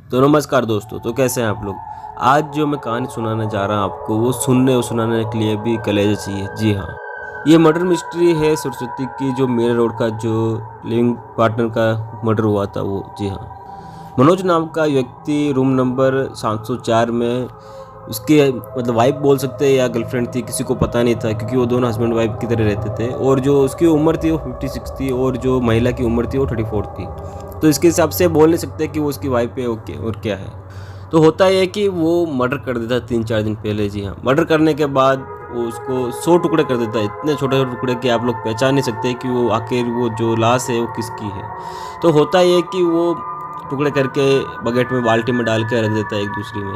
तो नमस्कार दोस्तों, तो कैसे हैं आप लोग। आज जो मैं कहानी सुनाने जा रहा हूँ आपको, वो सुनने और सुनाने के लिए भी कलेजा चाहिए। जी हाँ, ये मर्डर मिस्ट्री है सरस्वती की, जो मेरे रोड का जो लिविंग पार्टनर का मर्डर हुआ था वो। जी हाँ, मनोज नाम का व्यक्ति रूम नंबर 704 में, उसके मतलब वाइफ बोल सकते हैं या गर्लफ्रेंड थी, किसी को पता नहीं था, क्योंकि वो दोनों हस्बैंड वाइफ की तरह रहते थे। और जो उसकी उम्र थी वो 56 थी, और जो महिला की उम्र थी वो 34 थी। तो इसके हिसाब से बोल नहीं सकते कि वो उसकी वाइफ है और क्या है। तो होता यह है कि वो मर्डर कर देता 3-4 दिन पहले। जी हाँ, मर्डर करने के बाद वो उसको 100 टुकड़े कर देता है, इतने छोटे छोटे टुकड़े कि आप लोग पहचान नहीं सकते कि वो आखिर वो जो लाश है वो किसकी है। तो होता यह है कि वो टुकड़े करके बकेट में, बाल्टी में डाल के रख देता है एक दूसरी में।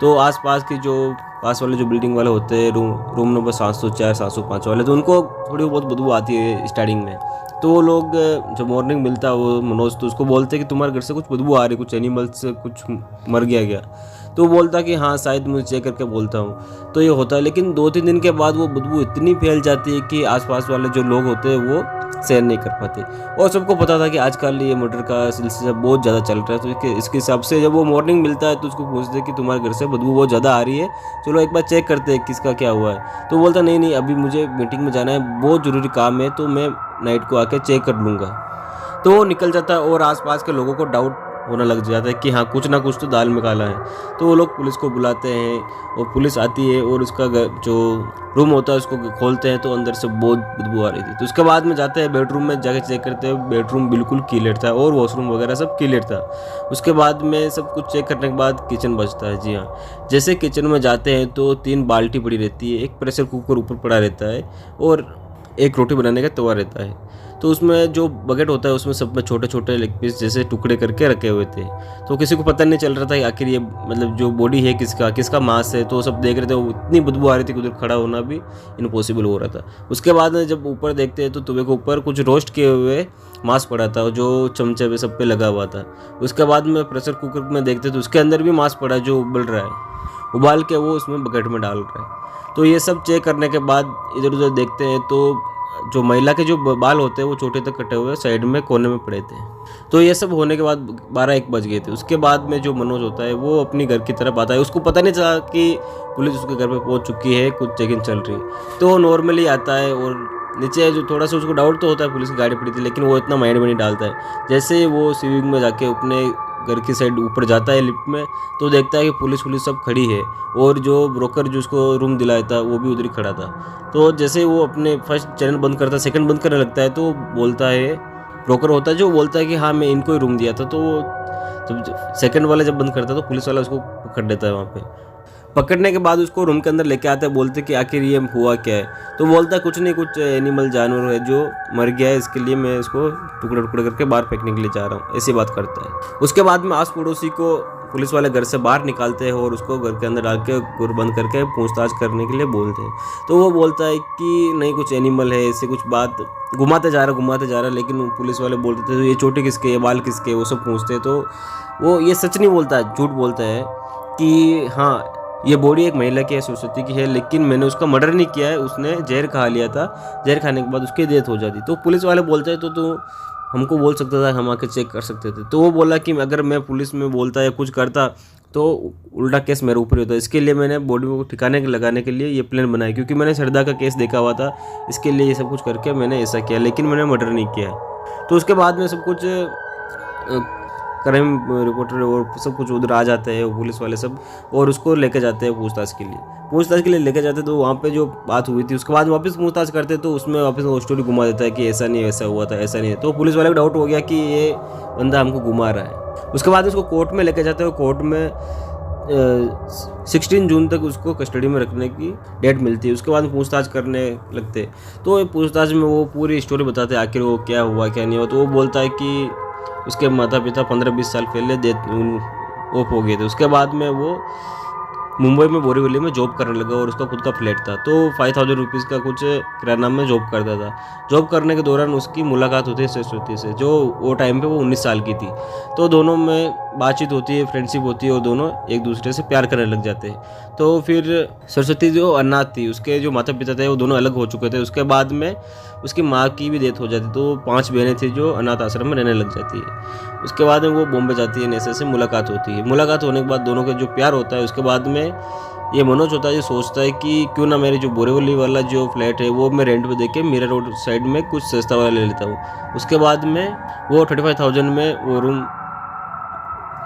तो आसपास की जो पास वाले जो बिल्डिंग वाले होते हैं, रूम नंबर 704 705 वाले, तो उनको थोड़ी बहुत बदबू आती है स्टार्टिंग में। तो वो लोग जब मॉर्निंग मिलता है वो मनोज, तो उसको बोलते हैं कि तुम्हारे घर से कुछ बदबू आ रही, कुछ एनिमल से कुछ मर गया। तो वो बोलता कि हाँ शायद, मुझे चेक करके बोलता हूँ। तो ये होता है, लेकिन 2-3 दिन के बाद वो बदबू इतनी फैल जाती है कि आसपास वाले जो लोग होते हैं वो सहन नहीं कर पाते। और सबको पता था कि आजकल ये मर्डर का सिलसिला बहुत ज़्यादा चल रहा है। तो इसके हिसाब से जब वो मॉर्निंग मिलता है तो उसको पूछते हैं कि तुम्हारे घर से बदबू बहुत ज़्यादा आ रही है, चलो एक बार चेक करते हैं किसका क्या हुआ है। तो बोलता नहीं, अभी मुझे मीटिंग में जाना है, बहुत ज़रूरी काम है, तो मैं नाइट को आके चेक कर लूँगा। तो वो निकल जाता है और आसपास के लोगों को डाउट होने लग जाता है कि हाँ कुछ ना कुछ तो दाल में काला है। तो वो लोग पुलिस को बुलाते हैं और पुलिस आती है और उसका जो रूम होता है उसको खोलते हैं, तो अंदर से बहुत बदबू आ रही थी। तो उसके बाद में जाते हैं बेडरूम में, जाके चेक करते हैं, बेडरूम बिल्कुल क्लियर था और वॉशरूम वगैरह सब क्लियर था। उसके बाद में सब कुछ चेक करने के बाद किचन बचता है। जी हाँ, जैसे किचन में जाते हैं तो 3 बाल्टी पड़ी रहती है, एक प्रेशर कुकर ऊपर पड़ा रहता है और एक रोटी बनाने का तवा रहता है। तो उसमें जो बकेट होता है उसमें सब में छोटे छोटे लेग पीस जैसे टुकड़े करके रखे हुए थे। तो किसी को पता नहीं चल रहा था कि आखिर ये मतलब जो बॉडी है किसका मांस है। तो सब देख रहे थे, वो इतनी बदबू आ रही थी कि उधर खड़ा होना भी इम्पॉसिबल हो रहा था। उसके बाद में जब ऊपर देखते हैं तो तवे के ऊपर कुछ रोस्ट किए हुए मांस पड़ा था जो चमचे पे सब पे लगा हुआ था। उसके बाद में प्रेशर कुकर में देखते तो उसके अंदर भी मांस पड़ा है जो उबल रहा है, उबाल के वो उसमें बकेट में डाल रहा है। तो ये सब चेक करने के बाद इधर उधर देखते हैं तो जो महिला के जो बाल होते हैं वो छोटे तक कटे हुए साइड में कोने में पड़े थे। तो ये सब होने के बाद 12-1 बज गए थे। उसके बाद में जो मनोज होता है वो अपनी घर की तरफ आता है। उसको पता नहीं चला कि पुलिस उसके घर पे पहुंच चुकी है, कुछ चेकिंग चल रही है। तो वो नॉर्मली आता है और नीचे जो थोड़ा सा उसको डाउट तो होता है, पुलिस की गाड़ी पड़ी थी, लेकिन वो इतना माइंड में नहीं डालता है। जैसे वो सिविंग में जाके अपने घर की साइड ऊपर जाता है लिफ्ट में, तो देखता है कि पुलिस सब खड़ी है और जो ब्रोकर जो उसको रूम दिलाया था वो भी उधर ही खड़ा था। तो जैसे वो अपने फर्स्ट चैनल बंद करता है, सेकंड बंद करने लगता है, तो बोलता है, ब्रोकर होता है जो बोलता है कि हाँ मैं इनको ही रूम दिया था। तो जब सेकंड वाला जब बंद करता है तो पुलिस वाला उसको पकड़ लेता है। वहाँ पे पकड़ने के बाद उसको रूम के अंदर लेके आते हैं, बोलते कि आखिर ये हुआ क्या है। तो बोलता है कुछ नहीं, कुछ एनिमल जानवर है जो मर गया है, इसके लिए मैं इसको टुकड़े टुकड़े करके बाहर फेंकने के लिए जा रहा हूँ, ऐसी बात करता है। उसके बाद में आस पड़ोसी को पुलिस वाले घर से बाहर निकालते हैं और उसको घर के अंदर डाल के घर बंद करके पूछताछ करने के लिए बोलते हैं। तो वो बोलता है कि नहीं कुछ एनिमल है, ऐसे कुछ बात घुमाते जा रहा, लेकिन पुलिस वाले बोलते थे तो ये चोटी किसके, ये बाल किसके, वो सब पूछते हैं। तो वो ये सच नहीं बोलता है, झूठ बोलता है कि हाँ ये बॉडी एक महिला की है, सरस्वती की है, लेकिन मैंने उसका मर्डर नहीं किया है, उसने जहर खा लिया था, जहर खाने के बाद उसकी डेथ हो जाती। तो पुलिस वाले बोलते हैं तो हमको बोल सकता था, हम आके चेक कर सकते थे। तो वो बोला कि अगर मैं पुलिस में बोलता या कुछ करता तो उल्टा केस मेरे ऊपर ही होता। इसके लिए मैंने बॉडी को ठिकाने लगाने के लिए ये प्लान बनाया, क्योंकि मैंने श्रद्धा का केस देखा हुआ था, इसके लिए ये सब कुछ करके मैंने ऐसा किया, लेकिन मैंने मर्डर नहीं किया है। तो उसके बाद में सब कुछ क्राइम रिपोर्टर और सब कुछ उधर आ जाते हैं, पुलिस वाले सब, और उसको लेके जाते हैं पूछताछ के लिए लेके जाते हैं। तो वहाँ पे जो बात हुई थी उसके बाद वापस पूछताछ करते तो उसमें वापस वो स्टोरी घुमा देता है कि ऐसा नहीं ऐसा हुआ था, ऐसा नहीं है। तो पुलिस वाले को डाउट हो गया कि ये बंदा हमको घुमा रहा है। उसके बाद उसको कोर्ट में लेके जाते हैं। कोर्ट में 16 जून तक उसको कस्टडी में रखने की डेट मिलती है। उसके बाद पूछताछ करने लगते। तो पूछताछ में वो पूरी स्टोरी बताते हैं, आखिर वो क्या हुआ क्या नहीं हुआ। तो वो बोलता है कि उसके माता पिता 15-20 साल पहले डेथ ऑफ हो गए थे। उसके बाद में वो मुंबई में बोरीवली में जॉब करने लगा और उसका खुद का फ्लैट था। तो 5000 रुपीज़ का कुछ किराना में जॉब करता था। जॉब करने के दौरान उसकी मुलाकात होती है सरस्वती से, जो वो टाइम पे वो 19 साल की थी। तो दोनों में बातचीत होती है, फ्रेंडशिप होती है और दोनों एक दूसरे से प्यार करने लग जाते हैं। तो फिर सरस्वती जो अनाथ थी, उसके जो माता पिता थे वो दोनों अलग हो चुके थे। उसके बाद में उसकी माँ की भी डेथ हो जाती, तो 5 बहनें थी जो अनाथ आश्रम में रहने लग जाती है। उसके बाद में वो बॉम्बे जाती है, नेसे से मुलाकात होती है। मुलाकात होने के बाद दोनों का जो प्यार होता है, उसके बाद में ये मनोज होता है, ये सोचता है कि क्यों ना मेरी जो बोरीवली वाला जो फ्लैट है वो मैं रेंट पे देके मीरा रोड साइड में कुछ सस्ता वाला ले लेता हूँ। उसके बाद में वो 35,000 में वो रूम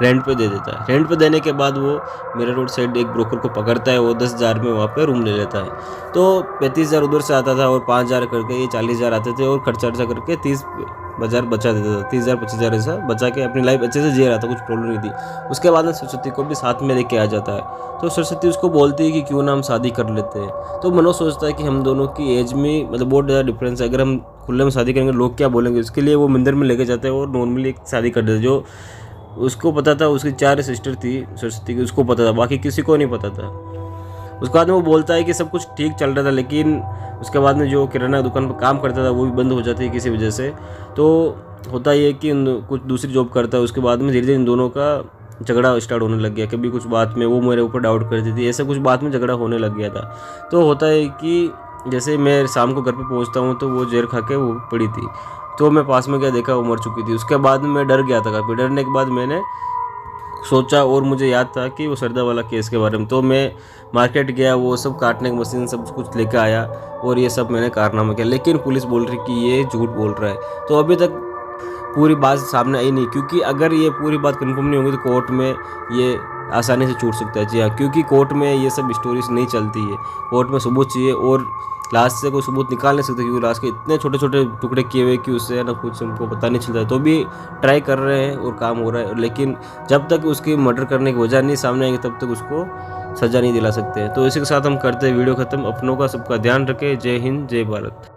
रेंट पे दे देता है। रेंट पे देने के बाद वो मीरा रोड साइड एक ब्रोकर को पकड़ता है, वो 10,000 में वहाँ पे रूम ले लेता है। तो 35,000 उधर से आता था और 5,000 करके ये 40,000 आते थे और खर्चा वर्चा करके 30,000 बचा देता था। 30,000 25,000 ऐसा बचा के अपनी लाइफ अच्छे से जी रहा था, कुछ प्रॉब्लम नहीं थी। उसके बाद में सरस्वती को भी साथ में लेके आ जाता है। तो सरस्वती उसको बोलती है कि क्यों ना हम शादी कर लेते हैं। तो मनोज सोचता है कि हम दोनों की एज में मतलब बहुत ज़्यादा डिफरेंस है, अगर हम खुले में शादी करेंगे लोग क्या बोलेंगे। उसके लिए वो मंदिर में लेके जाते हैं और नॉर्मली एक शादी कर देते। जो उसको पता था, उसकी 4 सिस्टर थी सरस्वती की, उसको पता था, बाकी किसी को नहीं पता था। उसके बाद में वो बोलता है कि सब कुछ ठीक चल रहा था, लेकिन उसके बाद में जो किराना दुकान पर काम करता था वो भी बंद हो जाती है किसी वजह से। तो होता ये कि कुछ दूसरी जॉब करता है। उसके बाद में धीरे धीरे इन दोनों का झगड़ा स्टार्ट होने लग गया। कभी कुछ बात में वो मेरे ऊपर डाउट करती थी, ऐसा कुछ बात में झगड़ा होने लग गया था। तो होता है कि जैसे मैं शाम को घर पे पहुंचता हूँ तो वो जहर खा के वो पड़ी थी। तो मैं पास में क्या देखा, वो मर चुकी थी। उसके बाद में मैं डर गया था काफ़ी। डरने के बाद मैंने सोचा और मुझे याद था कि वो सरदा वाला केस के बारे में। तो मैं मार्केट गया, वो सब काटने की मशीन सब कुछ लेकर आया और ये सब मैंने कारनामा किया। लेकिन पुलिस बोल रही कि ये झूठ बोल रहा है। तो अभी तक पूरी बात सामने आई नहीं, क्योंकि अगर ये पूरी बात कंफर्म नहीं होगी तो कोर्ट में ये आसानी से छूट सकता है। जी हाँ, क्योंकि कोर्ट में ये सब स्टोरीज नहीं चलती है। कोर्ट में सबूत चाहिए और लास्ट से कोई सबूत निकाल नहीं सकते, क्योंकि लास्ट के इतने छोटे छोटे टुकड़े किए हुए कि उससे ना कुछ हमको पता नहीं चलता है। तो भी ट्राई कर रहे हैं और काम हो रहा है, लेकिन जब तक उसकी मर्डर करने की वजह नहीं सामने आएगी तब तक उसको सज़ा नहीं दिला सकते। तो इसी के साथ हम करते हैं वीडियो ख़त्म। अपनों का सबका ध्यान रखें। जय हिंद, जय भारत।